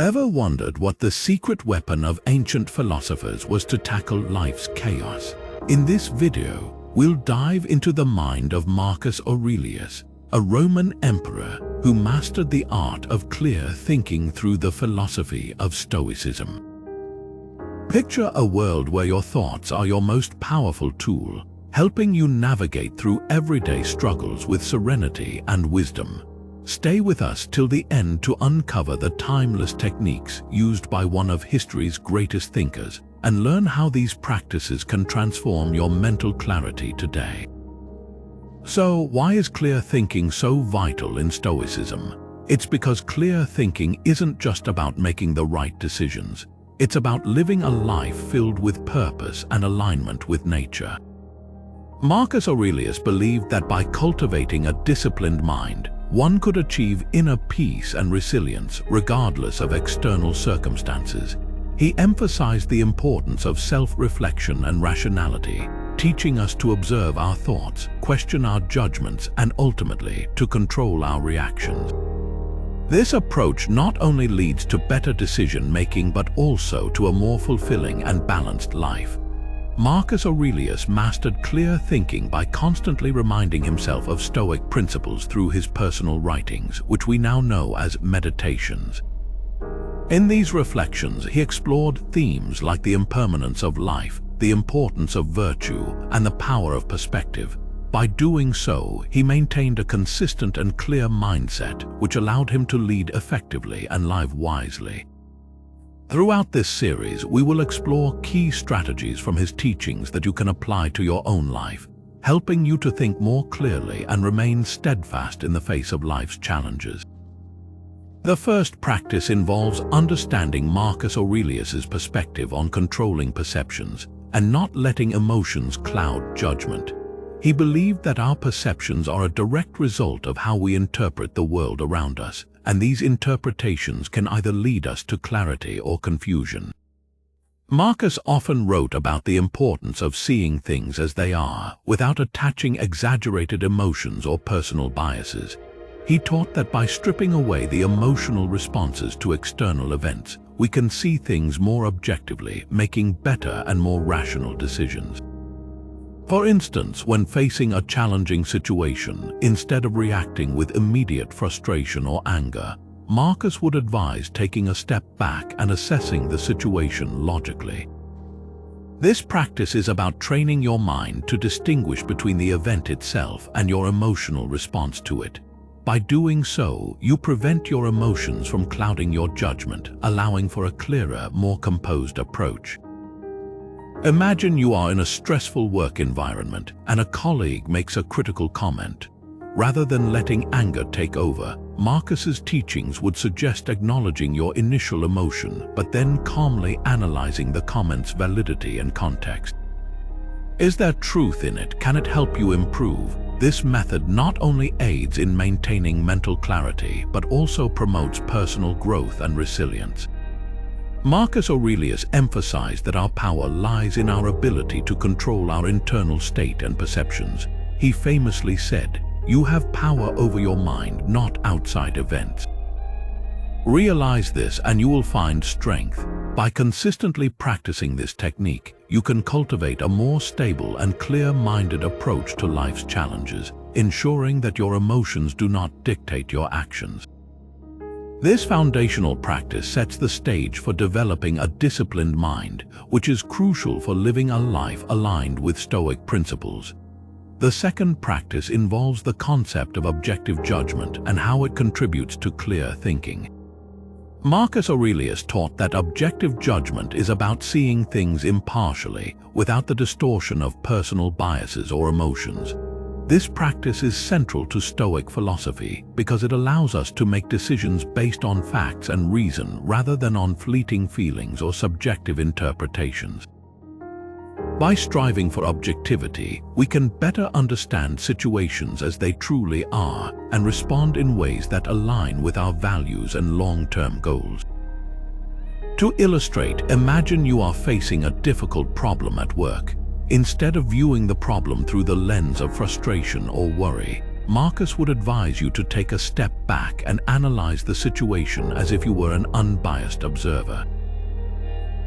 Ever wondered what the secret weapon of ancient philosophers was to tackle life's chaos? In this video, we'll dive into the mind of Marcus Aurelius, a Roman emperor who mastered the art of clear thinking through the philosophy of Stoicism. Picture a world where your thoughts are your most powerful tool, helping you navigate through everyday struggles with serenity and wisdom. Stay with us till the end to uncover the timeless techniques used by one of history's greatest thinkers and learn how these practices can transform your mental clarity today. So, why is clear thinking so vital in Stoicism? It's because clear thinking isn't just about making the right decisions. It's about living a life filled with purpose and alignment with nature. Marcus Aurelius believed that by cultivating a disciplined mind, one could achieve inner peace and resilience regardless of external circumstances. He emphasized the importance of self-reflection and rationality, teaching us to observe our thoughts, question our judgments, and ultimately to control our reactions. This approach not only leads to better decision-making but also to a more fulfilling and balanced life. Marcus Aurelius mastered clear thinking by constantly reminding himself of Stoic principles through his personal writings, which we now know as meditations. In these reflections, he explored themes like the impermanence of life, the importance of virtue, and the power of perspective. By doing so, he maintained a consistent and clear mindset, which allowed him to lead effectively and live wisely. Throughout this series, we will explore key strategies from his teachings that you can apply to your own life, helping you to think more clearly and remain steadfast in the face of life's challenges. The first practice involves understanding Marcus Aurelius's perspective on controlling perceptions and not letting emotions cloud judgment. He believed that our perceptions are a direct result of how we interpret the world around us, and these interpretations can either lead us to clarity or confusion. Marcus often wrote about the importance of seeing things as they are, without attaching exaggerated emotions or personal biases. He taught that by stripping away the emotional responses to external events, we can see things more objectively, making better and more rational decisions. For instance, when facing a challenging situation, instead of reacting with immediate frustration or anger, Marcus would advise taking a step back and assessing the situation logically. This practice is about training your mind to distinguish between the event itself and your emotional response to it. By doing so, you prevent your emotions from clouding your judgment, allowing for a clearer, more composed approach. Imagine you are in a stressful work environment and a colleague makes a critical comment. Rather than letting anger take over, Marcus's teachings would suggest acknowledging your initial emotion, but then calmly analyzing the comment's validity and context. Is there truth in it? Can it help you improve? This method not only aids in maintaining mental clarity, but also promotes personal growth and resilience. Marcus Aurelius emphasized that our power lies in our ability to control our internal state and perceptions. He famously said, "You have power over your mind, not outside events." Realize this and you will find strength. By consistently practicing this technique, you can cultivate a more stable and clear-minded approach to life's challenges, ensuring that your emotions do not dictate your actions. This foundational practice sets the stage for developing a disciplined mind, which is crucial for living a life aligned with Stoic principles. The second practice involves the concept of objective judgment and how it contributes to clear thinking. Marcus Aurelius taught that objective judgment is about seeing things impartially, without the distortion of personal biases or emotions. This practice is central to Stoic philosophy because it allows us to make decisions based on facts and reason rather than on fleeting feelings or subjective interpretations. By striving for objectivity, we can better understand situations as they truly are and respond in ways that align with our values and long-term goals. To illustrate, imagine you are facing a difficult problem at work. Instead of viewing the problem through the lens of frustration or worry, Marcus would advise you to take a step back and analyze the situation as if you were an unbiased observer.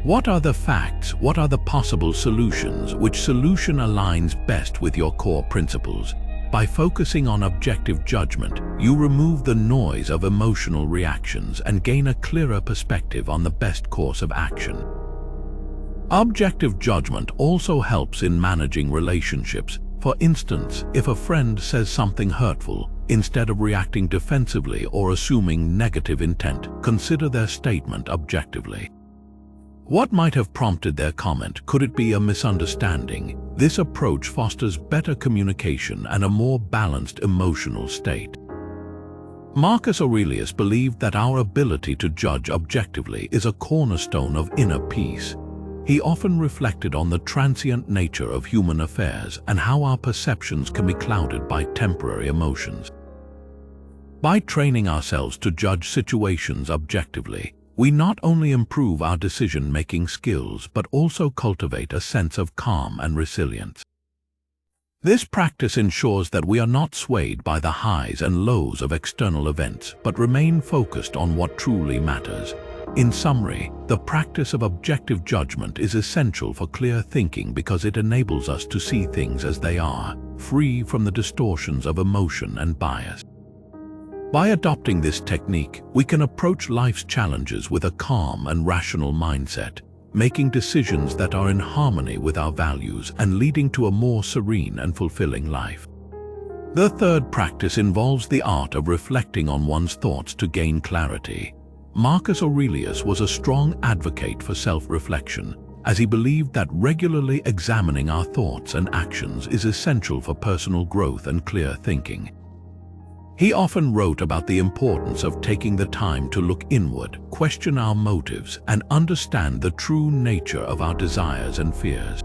What are the facts? What are the possible solutions? Which solution aligns best with your core principles? By focusing on objective judgment, you remove the noise of emotional reactions and gain a clearer perspective on the best course of action. Objective judgment also helps in managing relationships. For instance, if a friend says something hurtful, instead of reacting defensively or assuming negative intent, consider their statement objectively. What might have prompted their comment? Could it be a misunderstanding? This approach fosters better communication and a more balanced emotional state. Marcus Aurelius believed that our ability to judge objectively is a cornerstone of inner peace. He often reflected on the transient nature of human affairs and how our perceptions can be clouded by temporary emotions. By training ourselves to judge situations objectively, we not only improve our decision-making skills but also cultivate a sense of calm and resilience. This practice ensures that we are not swayed by the highs and lows of external events but remain focused on what truly matters. In summary, the practice of objective judgment is essential for clear thinking because it enables us to see things as they are, free from the distortions of emotion and bias. By adopting this technique, we can approach life's challenges with a calm and rational mindset, making decisions that are in harmony with our values and leading to a more serene and fulfilling life. The third practice involves the art of reflecting on one's thoughts to gain clarity. Marcus Aurelius was a strong advocate for self-reflection, as he believed that regularly examining our thoughts and actions is essential for personal growth and clear thinking. He often wrote about the importance of taking the time to look inward, question our motives, and understand the true nature of our desires and fears.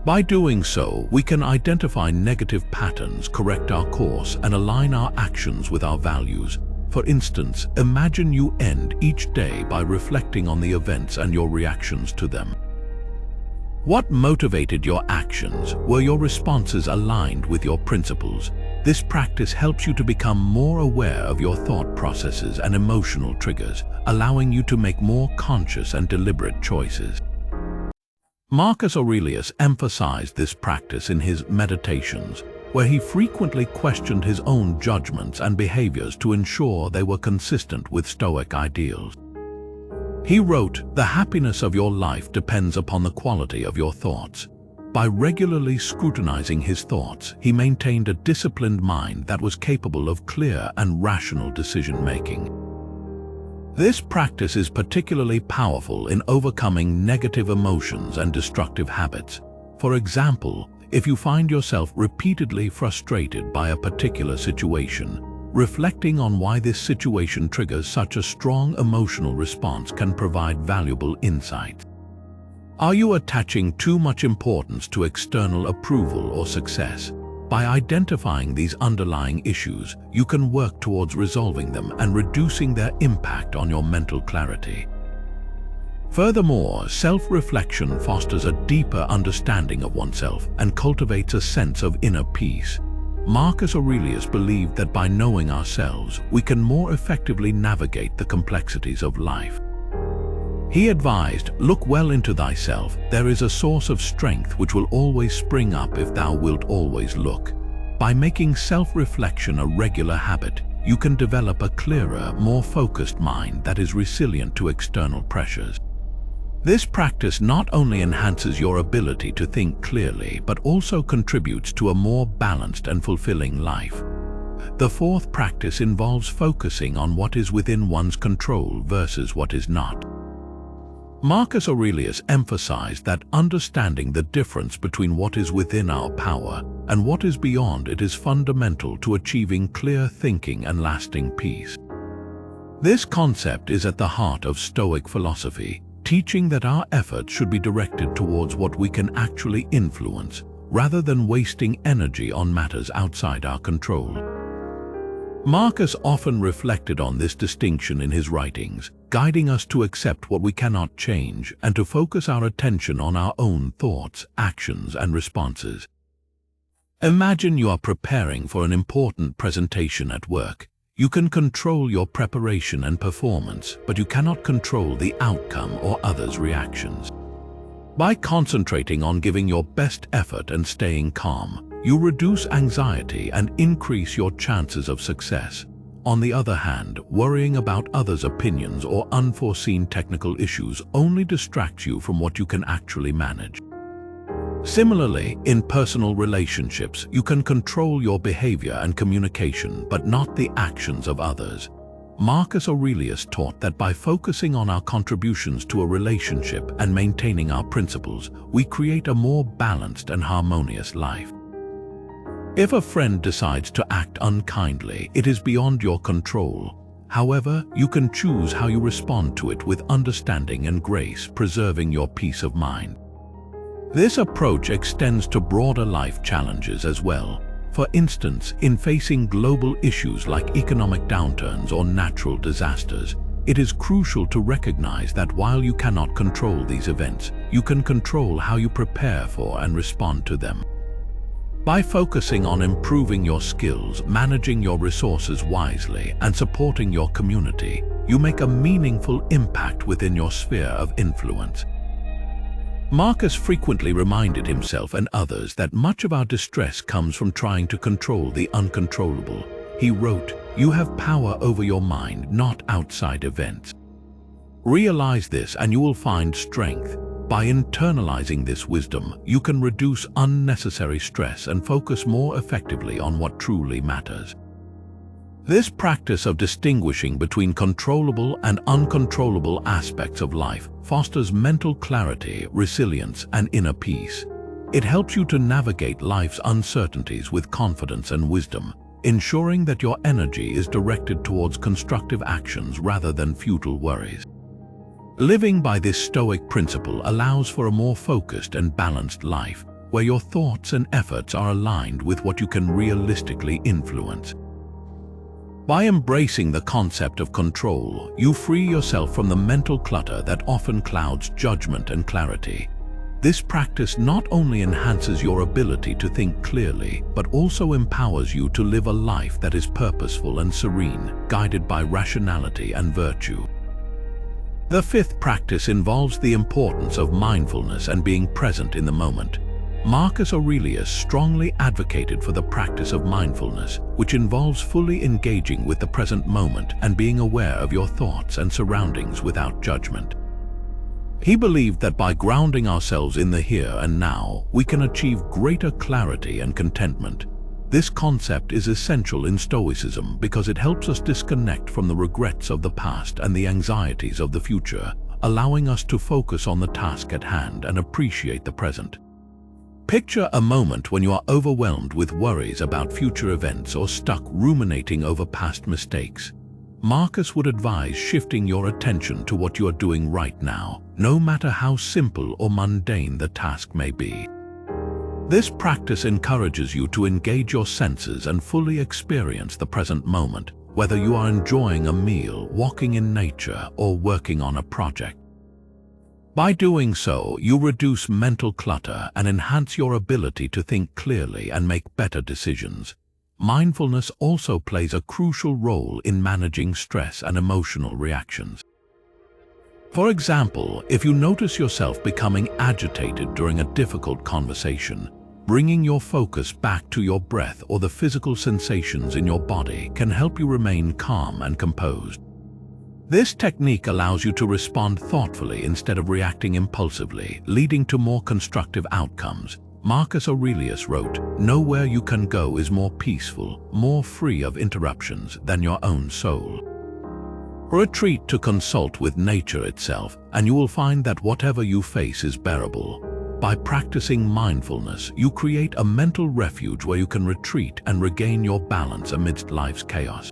By doing so, we can identify negative patterns, correct our course, and align our actions with our values. For instance, imagine you end each day by reflecting on the events and your reactions to them. What motivated your actions? Were your responses aligned with your principles? This practice helps you to become more aware of your thought processes and emotional triggers, allowing you to make more conscious and deliberate choices. Marcus Aurelius emphasized this practice in his Meditations, where he frequently questioned his own judgments and behaviors to ensure they were consistent with Stoic ideals. He wrote, "The happiness of your life depends upon the quality of your thoughts." By regularly scrutinizing his thoughts, he maintained a disciplined mind that was capable of clear and rational decision-making. This practice is particularly powerful in overcoming negative emotions and destructive habits. For example, if you find yourself repeatedly frustrated by a particular situation, reflecting on why this situation triggers such a strong emotional response can provide valuable insight. Are you attaching too much importance to external approval or success? By identifying these underlying issues, you can work towards resolving them and reducing their impact on your mental clarity. Furthermore, self-reflection fosters a deeper understanding of oneself and cultivates a sense of inner peace. Marcus Aurelius believed that by knowing ourselves, we can more effectively navigate the complexities of life. He advised, "Look well into thyself, there is a source of strength which will always spring up if thou wilt always look." By making self-reflection a regular habit, you can develop a clearer, more focused mind that is resilient to external pressures. This practice not only enhances your ability to think clearly, but also contributes to a more balanced and fulfilling life. The fourth practice involves focusing on what is within one's control versus what is not. Marcus Aurelius emphasized that understanding the difference between what is within our power and what is beyond it is fundamental to achieving clear thinking and lasting peace. This concept is at the heart of Stoic philosophy, teaching that our efforts should be directed towards what we can actually influence, rather than wasting energy on matters outside our control. Marcus often reflected on this distinction in his writings, guiding us to accept what we cannot change and to focus our attention on our own thoughts, actions, and responses. Imagine you are preparing for an important presentation at work. You can control your preparation and performance, but you cannot control the outcome or others' reactions. By concentrating on giving your best effort and staying calm, you reduce anxiety and increase your chances of success. On the other hand, worrying about others' opinions or unforeseen technical issues only distracts you from what you can actually manage. Similarly, in personal relationships, you can control your behavior and communication, but not the actions of others. Marcus Aurelius taught that by focusing on our contributions to a relationship and maintaining our principles, we create a more balanced and harmonious life. If a friend decides to act unkindly, it is beyond your control. However, you can choose how you respond to it with understanding and grace, preserving your peace of mind. This approach extends to broader life challenges as well. For instance, in facing global issues like economic downturns or natural disasters, it is crucial to recognize that while you cannot control these events, you can control how you prepare for and respond to them. By focusing on improving your skills, managing your resources wisely, and supporting your community, you make a meaningful impact within your sphere of influence. Marcus frequently reminded himself and others that much of our distress comes from trying to control the uncontrollable. He wrote, "You have power over your mind, not outside events." Realize this and you will find strength. By internalizing this wisdom, you can reduce unnecessary stress and focus more effectively on what truly matters. This practice of distinguishing between controllable and uncontrollable aspects of life fosters mental clarity, resilience, and inner peace. It helps you to navigate life's uncertainties with confidence and wisdom, ensuring that your energy is directed towards constructive actions rather than futile worries. Living by this Stoic principle allows for a more focused and balanced life, where your thoughts and efforts are aligned with what you can realistically influence. By embracing the concept of control, you free yourself from the mental clutter that often clouds judgment and clarity. This practice not only enhances your ability to think clearly, but also empowers you to live a life that is purposeful and serene, guided by rationality and virtue. The fifth practice involves the importance of mindfulness and being present in the moment. Marcus Aurelius strongly advocated for the practice of mindfulness, which involves fully engaging with the present moment and being aware of your thoughts and surroundings without judgment. He believed that by grounding ourselves in the here and now, we can achieve greater clarity and contentment. This concept is essential in Stoicism because it helps us disconnect from the regrets of the past and the anxieties of the future, allowing us to focus on the task at hand and appreciate the present. Picture a moment when you are overwhelmed with worries about future events or stuck ruminating over past mistakes. Marcus would advise shifting your attention to what you are doing right now, no matter how simple or mundane the task may be. This practice encourages you to engage your senses and fully experience the present moment, whether you are enjoying a meal, walking in nature, or working on a project. By doing so, you reduce mental clutter and enhance your ability to think clearly and make better decisions. Mindfulness also plays a crucial role in managing stress and emotional reactions. For example, if you notice yourself becoming agitated during a difficult conversation, bringing your focus back to your breath or the physical sensations in your body can help you remain calm and composed. This technique allows you to respond thoughtfully instead of reacting impulsively, leading to more constructive outcomes. Marcus Aurelius wrote, "Nowhere you can go is more peaceful, more free of interruptions than your own soul." Retreat to consult with nature itself, and you will find that whatever you face is bearable. By practicing mindfulness, you create a mental refuge where you can retreat and regain your balance amidst life's chaos.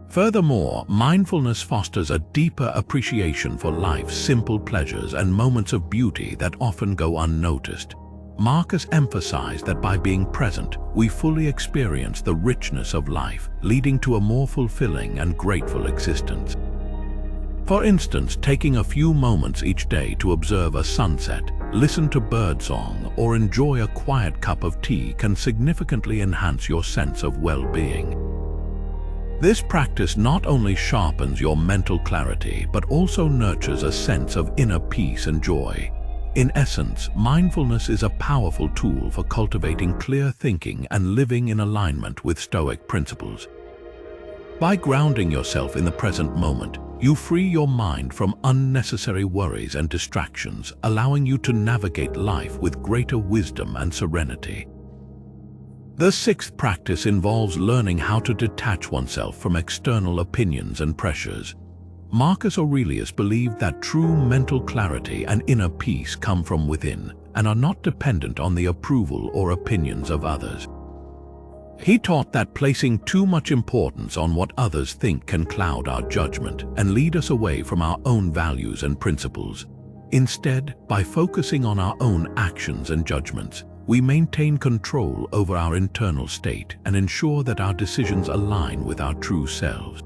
Furthermore, mindfulness fosters a deeper appreciation for life's simple pleasures and moments of beauty that often go unnoticed. Marcus emphasized that by being present, we fully experience the richness of life, leading to a more fulfilling and grateful existence. For instance, taking a few moments each day to observe a sunset, listen to birdsong, or enjoy a quiet cup of tea can significantly enhance your sense of well-being. This practice not only sharpens your mental clarity, but also nurtures a sense of inner peace and joy. In essence, mindfulness is a powerful tool for cultivating clear thinking and living in alignment with Stoic principles. By grounding yourself in the present moment, you free your mind from unnecessary worries and distractions, allowing you to navigate life with greater wisdom and serenity. The sixth practice involves learning how to detach oneself from external opinions and pressures. Marcus Aurelius believed that true mental clarity and inner peace come from within and are not dependent on the approval or opinions of others. He taught that placing too much importance on what others think can cloud our judgment and lead us away from our own values and principles. Instead, by focusing on our own actions and judgments, we maintain control over our internal state and ensure that our decisions align with our true selves.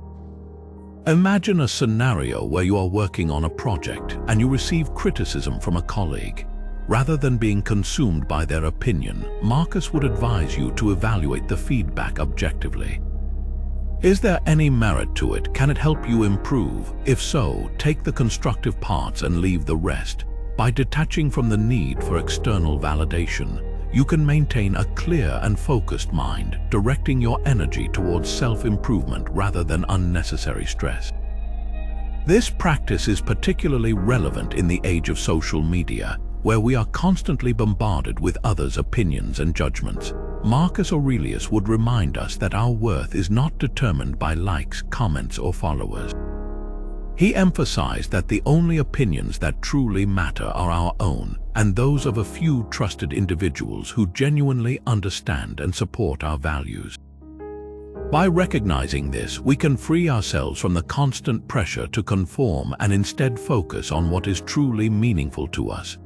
Imagine a scenario where you are working on a project and you receive criticism from a colleague. Rather than being consumed by their opinion, Marcus would advise you to evaluate the feedback objectively. Is there any merit to it? Can it help you improve? If so, take the constructive parts and leave the rest. By detaching from the need for external validation, you can maintain a clear and focused mind, directing your energy towards self-improvement rather than unnecessary stress. This practice is particularly relevant in the age of social media, where we are constantly bombarded with others' opinions and judgments. Marcus Aurelius would remind us that our worth is not determined by likes, comments, or followers. He emphasized that the only opinions that truly matter are our own, and those of a few trusted individuals who genuinely understand and support our values. By recognizing this, we can free ourselves from the constant pressure to conform and instead focus on what is truly meaningful to us.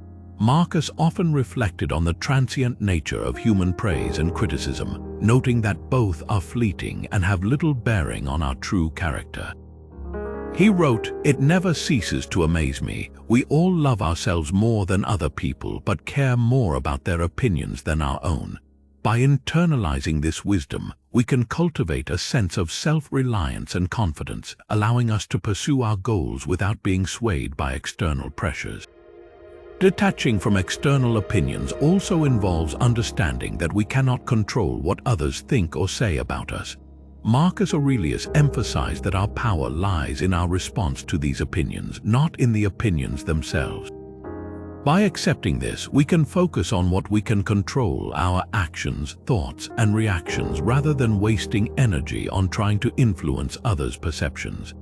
Marcus often reflected on the transient nature of human praise and criticism, noting that both are fleeting and have little bearing on our true character. He wrote, "It never ceases to amaze me. We all love ourselves more than other people, but care more about their opinions than our own. By internalizing this wisdom, we can cultivate a sense of self-reliance and confidence, allowing us to pursue our goals without being swayed by external pressures." Detaching from external opinions also involves understanding that we cannot control what others think or say about us. Marcus Aurelius emphasized that our power lies in our response to these opinions, not in the opinions themselves. By accepting this, we can focus on what we can control, our actions, thoughts, and reactions, rather than wasting energy on trying to influence others' perceptions.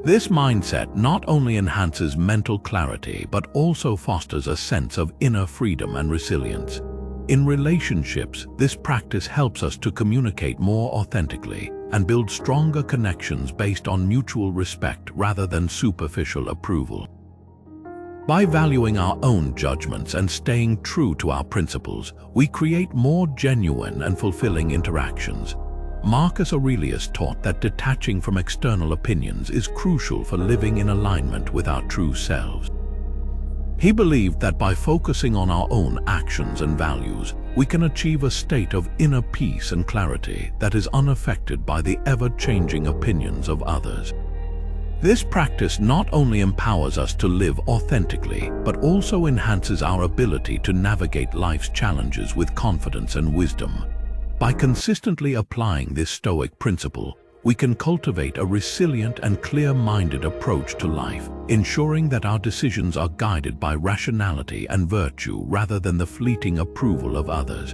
This mindset not only enhances mental clarity, but also fosters a sense of inner freedom and resilience. In relationships, this practice helps us to communicate more authentically and build stronger connections based on mutual respect rather than superficial approval. By valuing our own judgments and staying true to our principles, we create more genuine and fulfilling interactions. Marcus Aurelius taught that detaching from external opinions is crucial for living in alignment with our true selves. He believed that by focusing on our own actions and values, we can achieve a state of inner peace and clarity that is unaffected by the ever-changing opinions of others. This practice not only empowers us to live authentically, but also enhances our ability to navigate life's challenges with confidence and wisdom. By consistently applying this Stoic principle, we can cultivate a resilient and clear-minded approach to life, ensuring that our decisions are guided by rationality and virtue rather than the fleeting approval of others.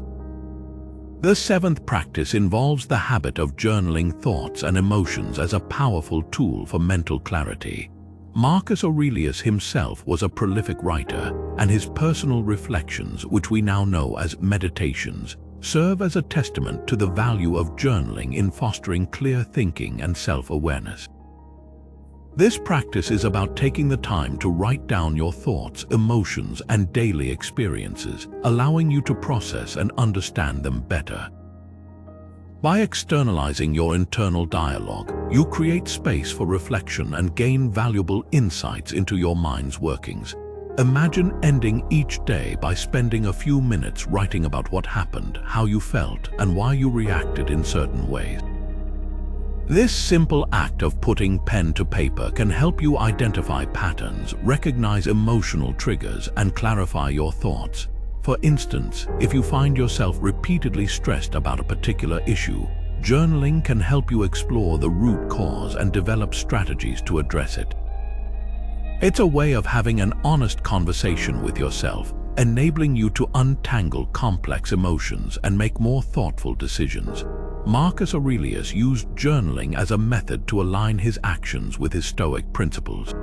The seventh practice involves the habit of journaling thoughts and emotions as a powerful tool for mental clarity. Marcus Aurelius himself was a prolific writer, and his personal reflections, which we now know as meditations, serve as a testament to the value of journaling in fostering clear thinking and self-awareness. This practice is about taking the time to write down your thoughts, emotions, and daily experiences, allowing you to process and understand them better. By externalizing your internal dialogue, you create space for reflection and gain valuable insights into your mind's workings. Imagine ending each day by spending a few minutes writing about what happened, how you felt, and why you reacted in certain ways. This simple act of putting pen to paper can help you identify patterns, recognize emotional triggers, and clarify your thoughts. For instance, if you find yourself repeatedly stressed about a particular issue, journaling can help you explore the root cause and develop strategies to address it. It's a way of having an honest conversation with yourself, enabling you to untangle complex emotions and make more thoughtful decisions. Marcus Aurelius used journaling as a method to align his actions with his Stoic principles.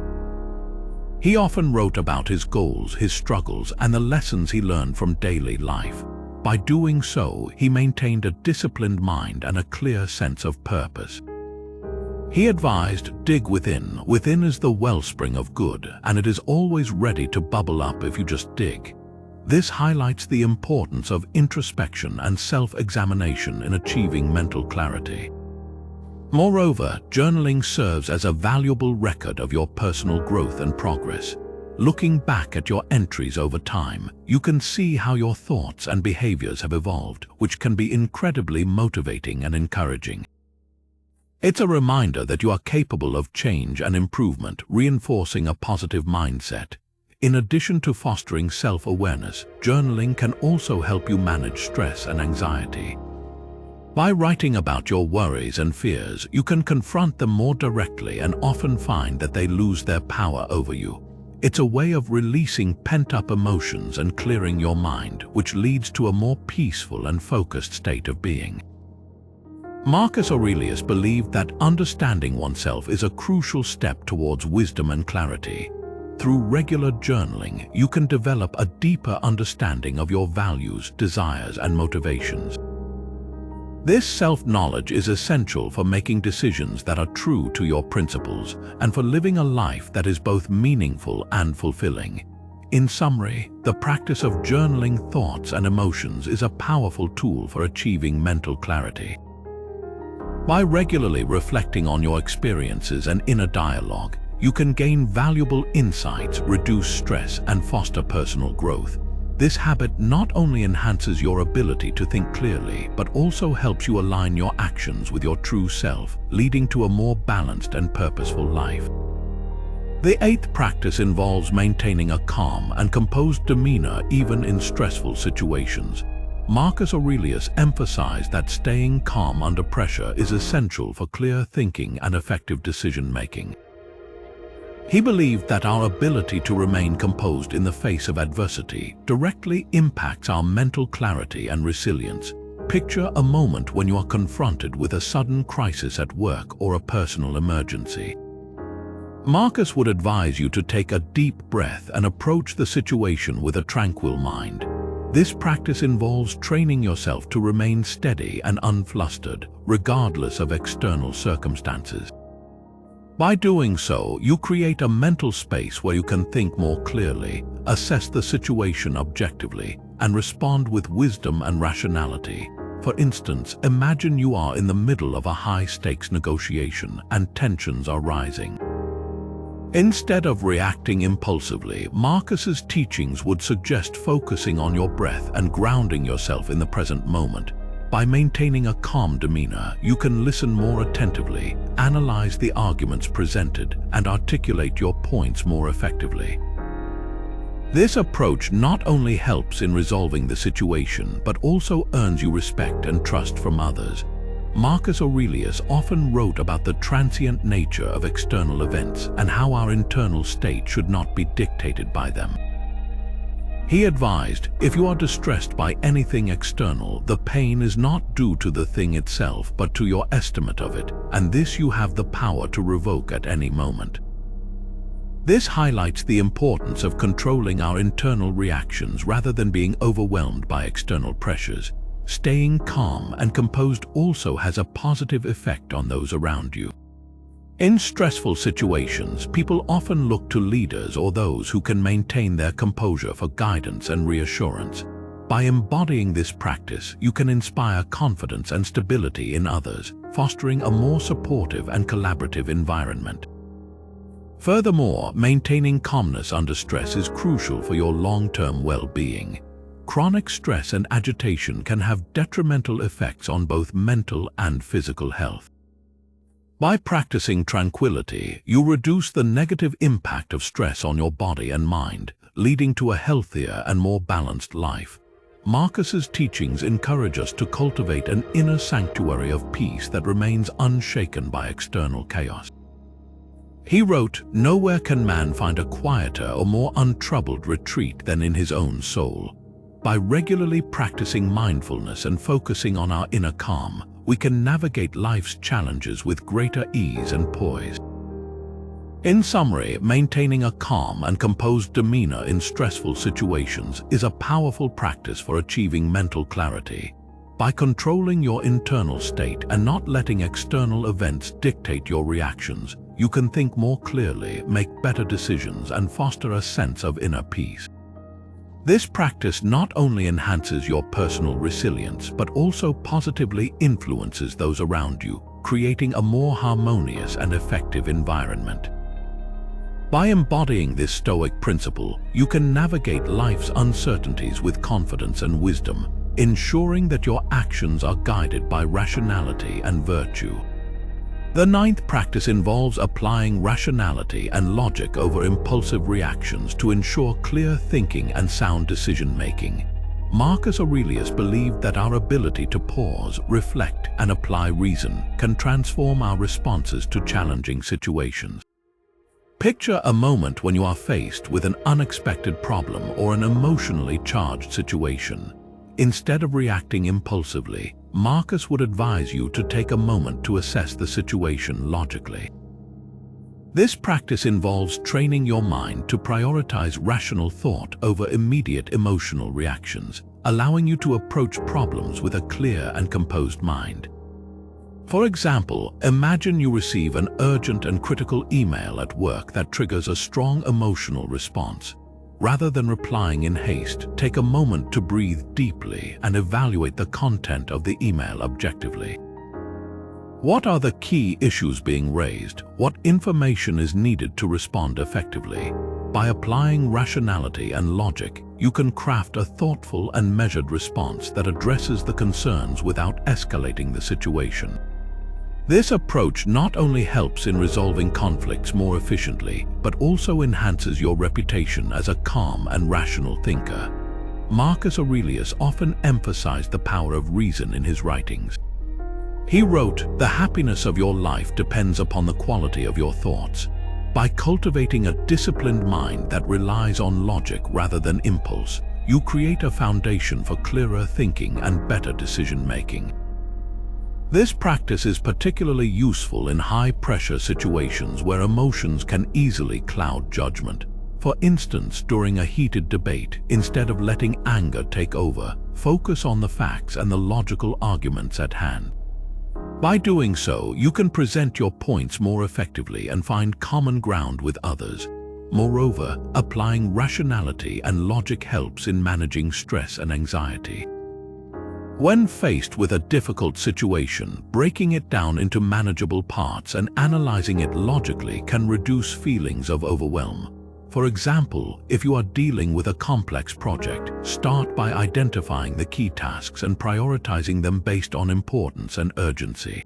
He often wrote about his goals, his struggles, and the lessons he learned from daily life. By doing so, he maintained a disciplined mind and a clear sense of purpose. He advised, dig within. Within is the wellspring of good, and it is always ready to bubble up if you just dig. This highlights the importance of introspection and self-examination in achieving mental clarity. Moreover, journaling serves as a valuable record of your personal growth and progress. Looking back at your entries over time, you can see how your thoughts and behaviors have evolved, which can be incredibly motivating and encouraging. It's a reminder that you are capable of change and improvement, reinforcing a positive mindset. In addition to fostering self-awareness, journaling can also help you manage stress and anxiety. By writing about your worries and fears, you can confront them more directly and often find that they lose their power over you. It's a way of releasing pent-up emotions and clearing your mind, which leads to a more peaceful and focused state of being. Marcus Aurelius believed that understanding oneself is a crucial step towards wisdom and clarity. Through regular journaling, you can develop a deeper understanding of your values, desires, and motivations. This self-knowledge is essential for making decisions that are true to your principles and for living a life that is both meaningful and fulfilling. In summary, the practice of journaling thoughts and emotions is a powerful tool for achieving mental clarity. By regularly reflecting on your experiences and inner dialogue, you can gain valuable insights, reduce stress, and foster personal growth. This habit not only enhances your ability to think clearly, but also helps you align your actions with your true self, leading to a more balanced and purposeful life. The eighth practice involves maintaining a calm and composed demeanor even in stressful situations. Marcus Aurelius emphasized that staying calm under pressure is essential for clear thinking and effective decision-making. He believed that our ability to remain composed in the face of adversity directly impacts our mental clarity and resilience. Picture a moment when you are confronted with a sudden crisis at work or a personal emergency. Marcus would advise you to take a deep breath and approach the situation with a tranquil mind. This practice involves training yourself to remain steady and unflustered, regardless of external circumstances. By doing so, you create a mental space where you can think more clearly, assess the situation objectively, and respond with wisdom and rationality. For instance, imagine you are in the middle of a high-stakes negotiation and tensions are rising. Instead of reacting impulsively, Marcus's teachings would suggest focusing on your breath and grounding yourself in the present moment. By maintaining a calm demeanor, you can listen more attentively, analyze the arguments presented, and articulate your points more effectively. This approach not only helps in resolving the situation, but also earns you respect and trust from others. Marcus Aurelius often wrote about the transient nature of external events and how our internal state should not be dictated by them. He advised, if you are distressed by anything external, the pain is not due to the thing itself, but to your estimate of it, and this you have the power to revoke at any moment. This highlights the importance of controlling our internal reactions rather than being overwhelmed by external pressures. Staying calm and composed also has a positive effect on those around you. In stressful situations, people often look to leaders or those who can maintain their composure for guidance and reassurance. By embodying this practice, you can inspire confidence and stability in others, fostering a more supportive and collaborative environment. Furthermore, maintaining calmness under stress is crucial for your long-term well-being. Chronic stress and agitation can have detrimental effects on both mental and physical health. By practicing tranquility, you reduce the negative impact of stress on your body and mind, leading to a healthier and more balanced life. Marcus's teachings encourage us to cultivate an inner sanctuary of peace that remains unshaken by external chaos. He wrote, "Nowhere can man find a quieter or more untroubled retreat than in his own soul." By regularly practicing mindfulness and focusing on our inner calm, we can navigate life's challenges with greater ease and poise. In summary, maintaining a calm and composed demeanor in stressful situations is a powerful practice for achieving mental clarity. By controlling your internal state and not letting external events dictate your reactions, you can think more clearly, make better decisions, and foster a sense of inner peace. This practice not only enhances your personal resilience, but also positively influences those around you, creating a more harmonious and effective environment. By embodying this Stoic principle, you can navigate life's uncertainties with confidence and wisdom, ensuring that your actions are guided by rationality and virtue. The ninth practice involves applying rationality and logic over impulsive reactions to ensure clear thinking and sound decision-making. Marcus Aurelius believed that our ability to pause, reflect, and apply reason can transform our responses to challenging situations. Picture a moment when you are faced with an unexpected problem or an emotionally charged situation. Instead of reacting impulsively, Marcus would advise you to take a moment to assess the situation logically. This practice involves training your mind to prioritize rational thought over immediate emotional reactions, allowing you to approach problems with a clear and composed mind. For example, imagine you receive an urgent and critical email at work that triggers a strong emotional response. Rather than replying in haste, take a moment to breathe deeply and evaluate the content of the email objectively. What are the key issues being raised? What information is needed to respond effectively? By applying rationality and logic, you can craft a thoughtful and measured response that addresses the concerns without escalating the situation. This approach not only helps in resolving conflicts more efficiently, but also enhances your reputation as a calm and rational thinker. Marcus Aurelius often emphasized the power of reason in his writings. He wrote, "The happiness of your life depends upon the quality of your thoughts." By cultivating a disciplined mind that relies on logic rather than impulse, you create a foundation for clearer thinking and better decision-making. This practice is particularly useful in high-pressure situations where emotions can easily cloud judgment. For instance, during a heated debate, instead of letting anger take over, focus on the facts and the logical arguments at hand. By doing so, you can present your points more effectively and find common ground with others. Moreover, applying rationality and logic helps in managing stress and anxiety. When faced with a difficult situation, breaking it down into manageable parts and analyzing it logically can reduce feelings of overwhelm. For example, if you are dealing with a complex project, start by identifying the key tasks and prioritizing them based on importance and urgency.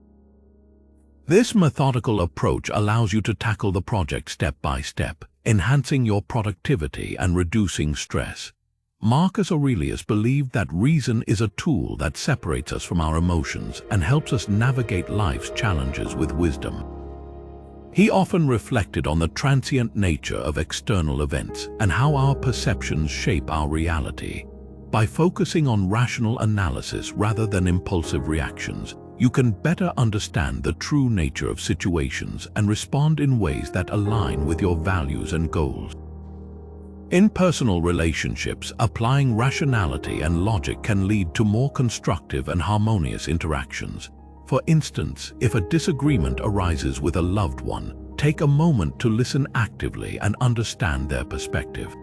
This methodical approach allows you to tackle the project step by step, enhancing your productivity and reducing stress. Marcus Aurelius believed that reason is a tool that separates us from our emotions and helps us navigate life's challenges with wisdom. He often reflected on the transient nature of external events and how our perceptions shape our reality. By focusing on rational analysis rather than impulsive reactions, you can better understand the true nature of situations and respond in ways that align with your values and goals. In personal relationships, applying rationality and logic can lead to more constructive and harmonious interactions. For instance, if a disagreement arises with a loved one, take a moment to listen actively and understand their perspective.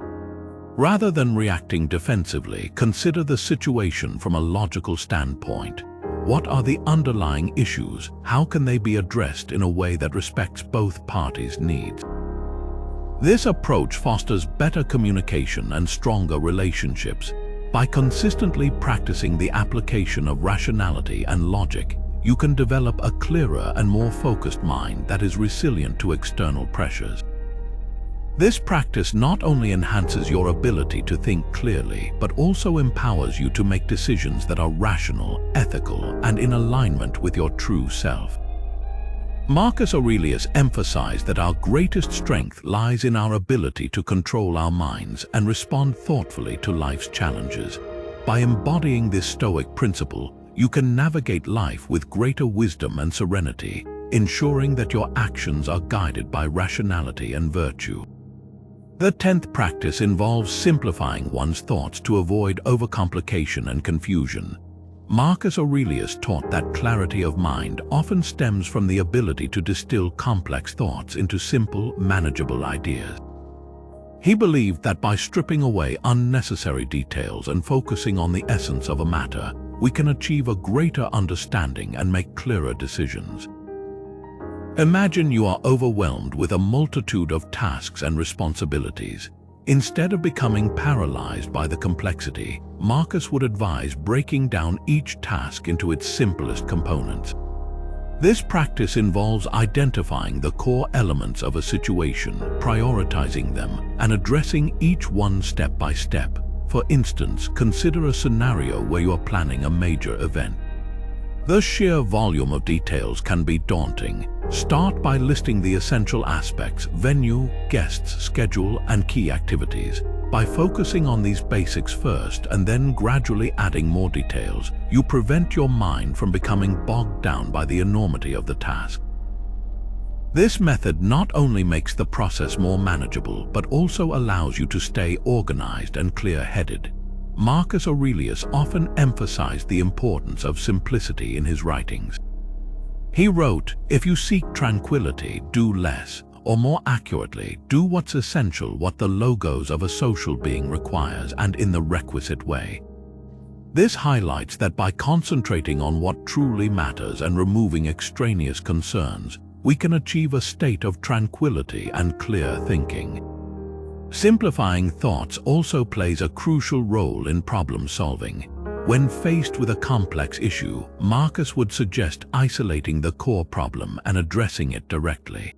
Rather than reacting defensively, consider the situation from a logical standpoint. What are the underlying issues? How can they be addressed in a way that respects both parties' needs? This approach fosters better communication and stronger relationships. By consistently practicing the application of rationality and logic, you can develop a clearer and more focused mind that is resilient to external pressures. This practice not only enhances your ability to think clearly, but also empowers you to make decisions that are rational, ethical, and in alignment with your true self. Marcus Aurelius emphasized that our greatest strength lies in our ability to control our minds and respond thoughtfully to life's challenges. By embodying this Stoic principle, you can navigate life with greater wisdom and serenity, ensuring that your actions are guided by rationality and virtue. The 10th practice involves simplifying one's thoughts to avoid overcomplication and confusion. Marcus Aurelius taught that clarity of mind often stems from the ability to distill complex thoughts into simple, manageable ideas. He believed that by stripping away unnecessary details and focusing on the essence of a matter, we can achieve a greater understanding and make clearer decisions. Imagine you are overwhelmed with a multitude of tasks and responsibilities. Instead of becoming paralyzed by the complexity, Marcus would advise breaking down each task into its simplest components. This practice involves identifying the core elements of a situation, prioritizing them, and addressing each one step by step. For instance, consider a scenario where you are planning a major event. The sheer volume of details can be daunting. Start by listing the essential aspects: venue, guests, schedule, and key activities. By focusing on these basics first and then gradually adding more details, you prevent your mind from becoming bogged down by the enormity of the task. This method not only makes the process more manageable, but also allows you to stay organized and clear-headed. Marcus Aurelius often emphasized the importance of simplicity in his writings. He wrote, "If you seek tranquility, do less, or more accurately, do what's essential, what the logos of a social being requires, and in the requisite way." This highlights that by concentrating on what truly matters and removing extraneous concerns, we can achieve a state of tranquility and clear thinking. Simplifying thoughts also plays a crucial role in problem solving. When faced with a complex issue, Marcus would suggest isolating the core problem and addressing it directly.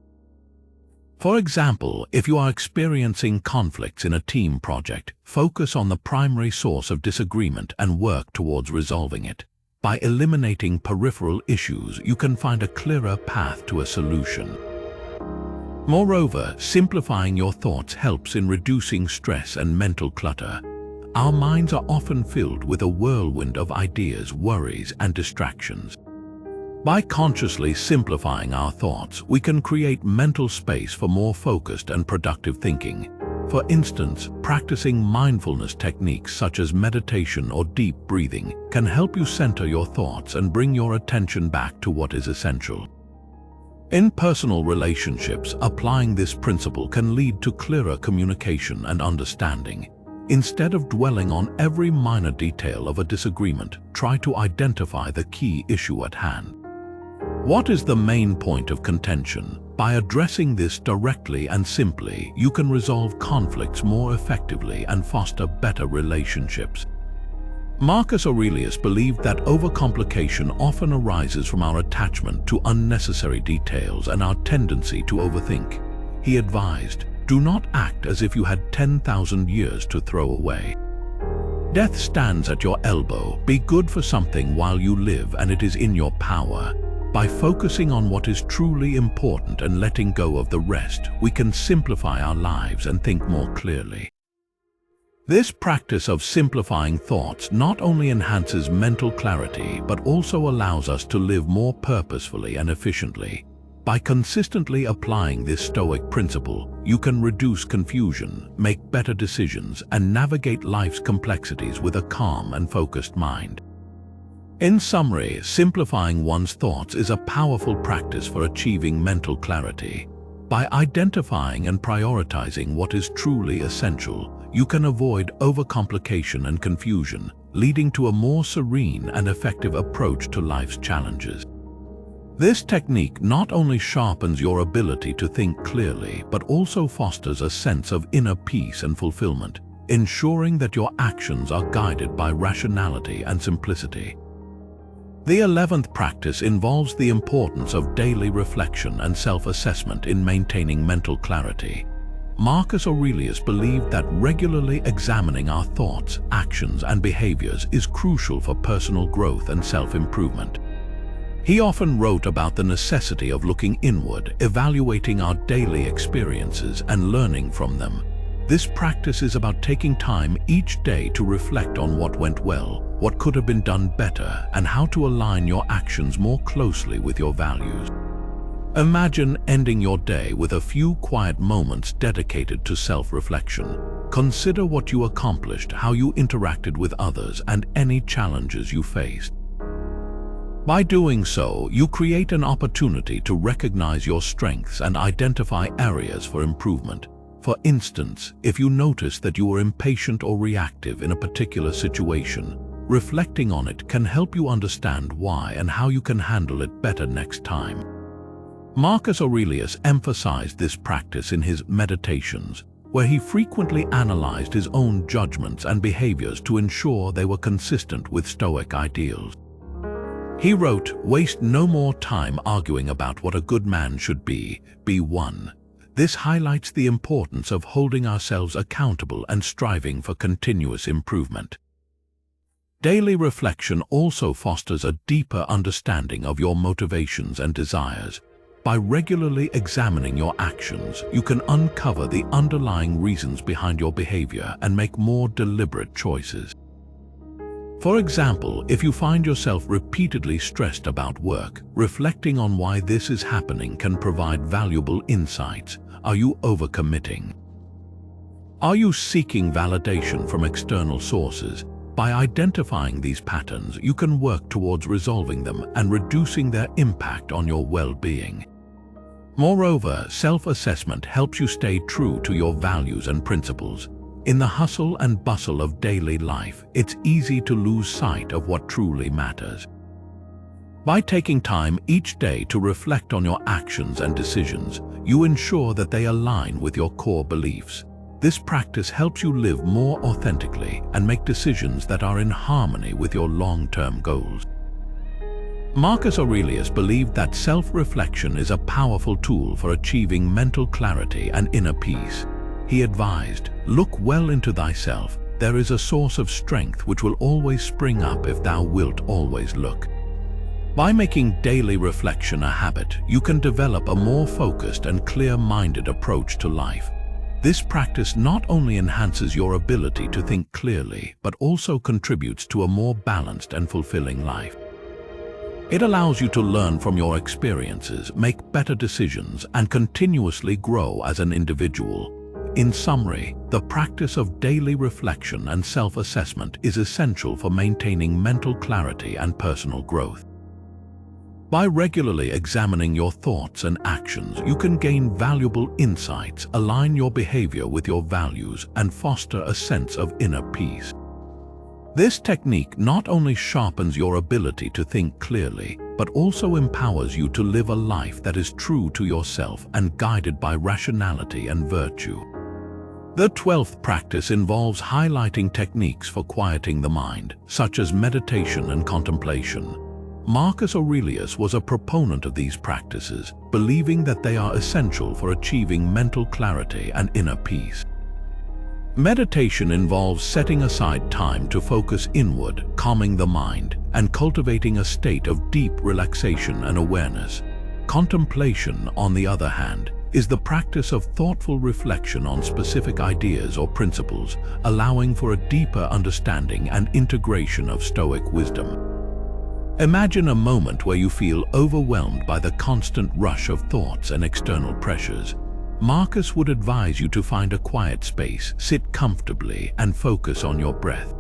For example, if you are experiencing conflicts in a team project, focus on the primary source of disagreement and work towards resolving it. By eliminating peripheral issues, you can find a clearer path to a solution. Moreover, simplifying your thoughts helps in reducing stress and mental clutter. Our minds are often filled with a whirlwind of ideas, worries, and distractions. By consciously simplifying our thoughts, we can create mental space for more focused and productive thinking. For instance, practicing mindfulness techniques such as meditation or deep breathing can help you center your thoughts and bring your attention back to what is essential. In personal relationships, applying this principle can lead to clearer communication and understanding. Instead of dwelling on every minor detail of a disagreement, try to identify the key issue at hand. What is the main point of contention? By addressing this directly and simply, you can resolve conflicts more effectively and foster better relationships. Marcus Aurelius believed that overcomplication often arises from our attachment to unnecessary details and our tendency to overthink. He advised, "Do not act as if you had 10,000 years to throw away. Death stands at your elbow. Be good for something while you live, and it is in your power." By focusing on what is truly important and letting go of the rest, we can simplify our lives and think more clearly. This practice of simplifying thoughts not only enhances mental clarity, but also allows us to live more purposefully and efficiently. By consistently applying this Stoic principle, you can reduce confusion, make better decisions, and navigate life's complexities with a calm and focused mind. In summary, simplifying one's thoughts is a powerful practice for achieving mental clarity. By identifying and prioritizing what is truly essential, you can avoid overcomplication and confusion, leading to a more serene and effective approach to life's challenges. This technique not only sharpens your ability to think clearly, but also fosters a sense of inner peace and fulfillment, ensuring that your actions are guided by rationality and simplicity. The 11th practice involves the importance of daily reflection and self-assessment in maintaining mental clarity. Marcus Aurelius believed that regularly examining our thoughts, actions, and behaviors is crucial for personal growth and self-improvement. He often wrote about the necessity of looking inward, evaluating our daily experiences, and learning from them. This practice is about taking time each day to reflect on what went well, what could have been done better, and how to align your actions more closely with your values. Imagine ending your day with a few quiet moments dedicated to self-reflection. Consider what you accomplished, how you interacted with others, and any challenges you faced. By doing so, you create an opportunity to recognize your strengths and identify areas for improvement. For instance, if you notice that you were impatient or reactive in a particular situation, reflecting on it can help you understand why and how you can handle it better next time. Marcus Aurelius emphasized this practice in his Meditations, where he frequently analyzed his own judgments and behaviors to ensure they were consistent with Stoic ideals. He wrote, "Waste no more time arguing about what a good man should be one." This highlights the importance of holding ourselves accountable and striving for continuous improvement. Daily reflection also fosters a deeper understanding of your motivations and desires. By regularly examining your actions, you can uncover the underlying reasons behind your behavior and make more deliberate choices. For example, if you find yourself repeatedly stressed about work, reflecting on why this is happening can provide valuable insights. Are you overcommitting? Are you seeking validation from external sources? By identifying these patterns, you can work towards resolving them and reducing their impact on your well-being. Moreover, self-assessment helps you stay true to your values and principles. In the hustle and bustle of daily life, it's easy to lose sight of what truly matters. By taking time each day to reflect on your actions and decisions, you ensure that they align with your core beliefs. This practice helps you live more authentically and make decisions that are in harmony with your long-term goals. Marcus Aurelius believed that self-reflection is a powerful tool for achieving mental clarity and inner peace. He advised, "Look well into thyself. There is a source of strength which will always spring up if thou wilt always look." By making daily reflection a habit, you can develop a more focused and clear-minded approach to life. This practice not only enhances your ability to think clearly, but also contributes to a more balanced and fulfilling life. It allows you to learn from your experiences, make better decisions, and continuously grow as an individual. In summary, the practice of daily reflection and self-assessment is essential for maintaining mental clarity and personal growth. By regularly examining your thoughts and actions, you can gain valuable insights, align your behavior with your values, and foster a sense of inner peace. This technique not only sharpens your ability to think clearly, but also empowers you to live a life that is true to yourself and guided by rationality and virtue. The 12th practice involves highlighting techniques for quieting the mind, such as meditation and contemplation. Marcus Aurelius was a proponent of these practices, believing that they are essential for achieving mental clarity and inner peace. Meditation involves setting aside time to focus inward, calming the mind, and cultivating a state of deep relaxation and awareness. Contemplation, on the other hand, is the practice of thoughtful reflection on specific ideas or principles, allowing for a deeper understanding and integration of Stoic wisdom. Imagine a moment where you feel overwhelmed by the constant rush of thoughts and external pressures. Marcus would advise you to find a quiet space, sit comfortably, and focus on your breath.